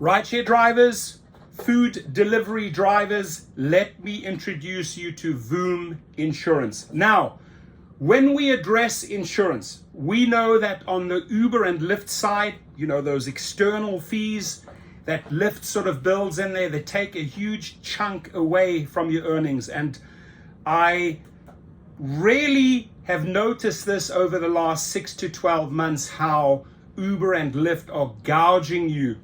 Rideshare drivers, food delivery drivers, let me introduce you to VOOM Insurance. Now, when we address insurance, we know that on the Uber and Lyft side, you know, those external fees that Lyft sort of builds in there, they take a huge chunk away from your earnings. And I really have noticed this over the last 6 to 12 months, how Uber and Lyft are gouging you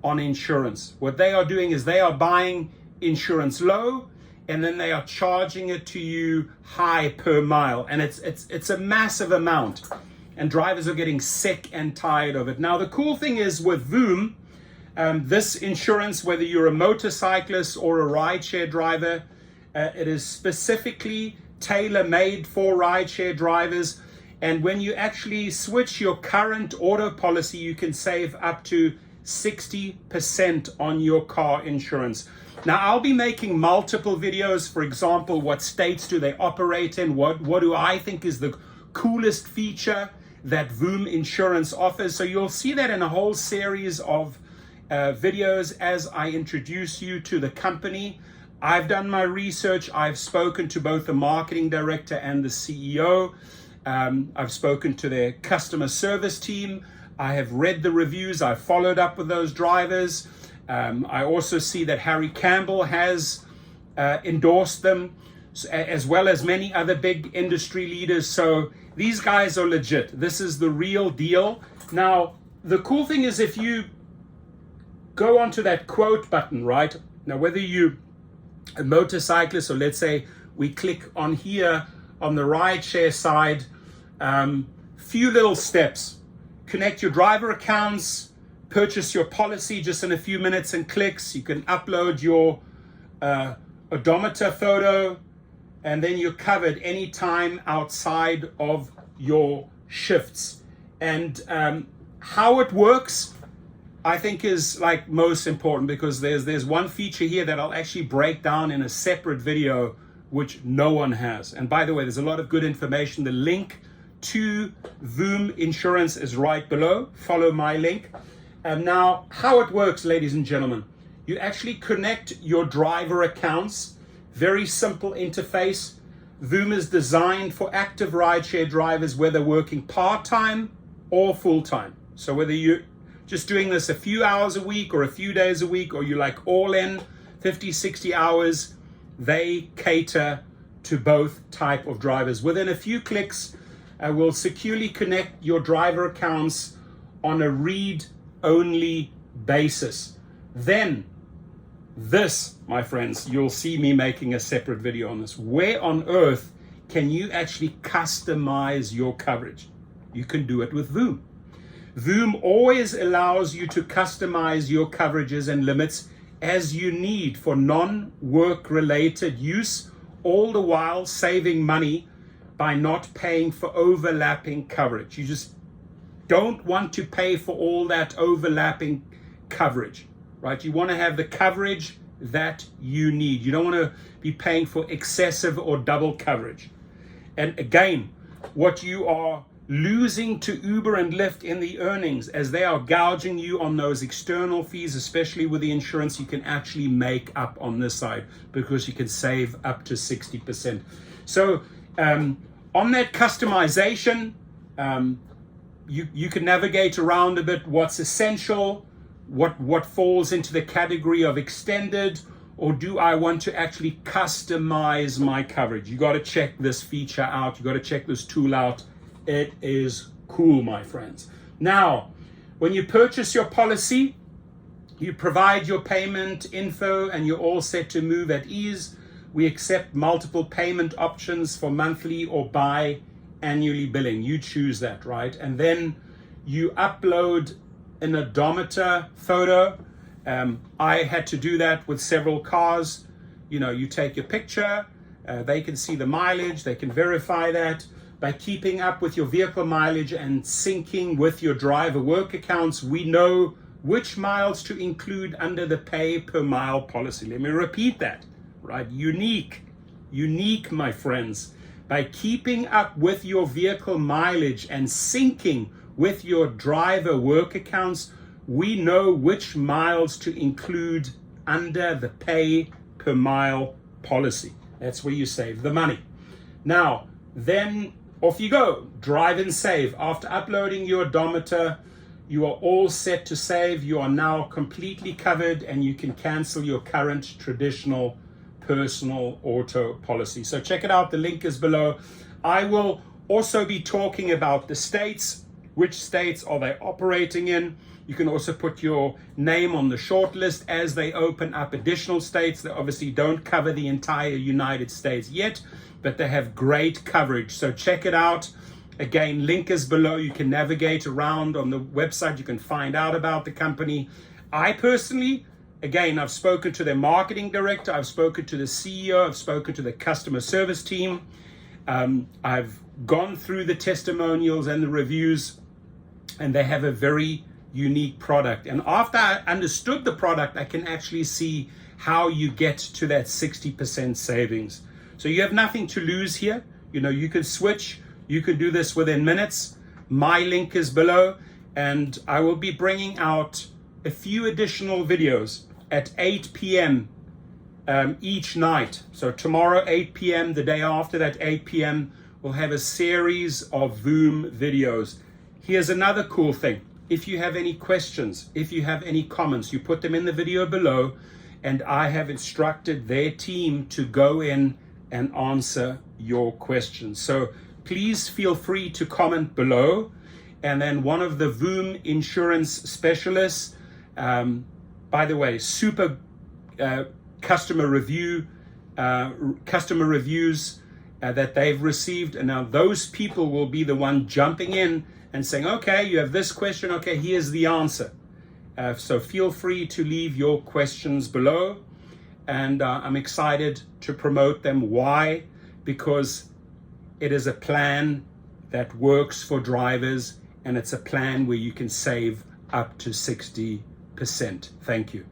on insurance. What they are doing is they are buying insurance low and then they are charging it to you high per mile, and it's a massive amount, and drivers are getting sick and tired of it. Now the cool thing is with VOOM, this insurance, whether you're a motorcyclist or a rideshare driver, it is specifically tailor-made for rideshare drivers. And when you actually switch your current auto policy, you can save up to 60% on your car insurance. Now, I'll be making multiple videos. For example, what states do they operate in? What do I think is the coolest feature that VOOM Insurance offers? So you'll see that in a whole series of videos as I introduce you to the company. I've done my research. I've spoken to both the marketing director and the CEO. I've spoken to their customer service team. I have read the reviews. I've followed up with those drivers. I also see that Harry Campbell has endorsed them, as well as many other big industry leaders. So these guys are legit. This is the real deal. Now, the cool thing is if you go onto that quote button, right? Now, whether you a motorcyclist, or let's say we click on here on the rideshare side, few little steps. Connect your driver accounts, purchase your policy just in a few minutes and clicks. You can upload your odometer photo, and then you're covered anytime outside of your shifts. And how it works, I think, is like most important, because there's one feature here that I'll actually break down in a separate video, which no one has. And by the way, there's a lot of good information. The link to VOOM Insurance is right below. Follow my link. And now, how it works, ladies and gentlemen, you actually connect your driver accounts. Very simple interface. VOOM is designed for active rideshare drivers, whether working part-time or full-time. So whether you're just doing this a few hours a week or a few days a week, or you like all in 50, 60 hours, they cater to both type of drivers. Within a few clicks, we'll securely connect your driver accounts on a read-only basis. Then this, my friends, you'll see me making a separate video on this. Where on earth can you actually customize your coverage? You can do it with VOOM. VOOM always allows you to customize your coverages and limits as you need for non-work related use, all the while saving money by not paying for overlapping coverage. You just don't want to pay for all that overlapping coverage, right? You want to have the coverage that you need. You don't want to be paying for excessive or double coverage. And again, what you are losing to Uber and Lyft in the earnings, as they are gouging you on those external fees, especially with the insurance, you can actually make up on this side, because you can save up to 60%. So on that customization, you can navigate around a bit what's essential, what falls into the category of extended, or do I want to actually customize my coverage? You got to check this feature out. You got to check this tool out. It is cool, my friends. Now, when you purchase your policy, you provide your payment info and you're all set to move at ease. We accept multiple payment options for monthly or bi-annually billing. You choose that, right? And then you upload an odometer photo. I had to do that with several cars. You know, you take your picture, they can see the mileage, they can verify that. By keeping up with your vehicle mileage and syncing with your driver work accounts, we know which miles to include under the pay per mile policy. Let me repeat that, right? Unique, my friends. By keeping up with your vehicle mileage and syncing with your driver work accounts, we know which miles to include under the pay per mile policy. That's where you save the money. Now, then off you go, drive and save. After uploading your odometer, you are all set to save. You are now completely covered and you can cancel your current traditional personal auto policy. So check it out, the link is below. I will also be talking about the states. Which states are they operating in? You can also put your name on the short list as they open up additional states. They obviously don't cover the entire United States yet, but they have great coverage. So check it out. Again, link is below. You can navigate around on the website. You can find out about the company. I personally, again, I've spoken to their marketing director. I've spoken to the CEO. I've spoken to the customer service team. I've gone through the testimonials and the reviews, and they have a very unique product. And after I understood the product, I can actually see how you get to that 60% savings. So you have nothing to lose here. You know, you can switch. You can do this within minutes. My link is below, and I will be bringing out a few additional videos at 8 p.m. Each night. So tomorrow, 8 p.m., the day after that, 8 p.m., we'll have a series of VOOM videos. Here's another cool thing. If you have any questions, if you have any comments, you put them in the video below, and I have instructed their team to go in and answer your questions. So please feel free to comment below, and then one of the VOOM Insurance specialists, by the way, super customer reviews that they've received, and now those people will be the one jumping in and saying, okay, you have this question, okay, here's the answer. So feel free to leave your questions below, and I'm excited to promote them. Why? Because it is a plan that works for drivers, and it's a plan where you can save up to 60%. Thank you.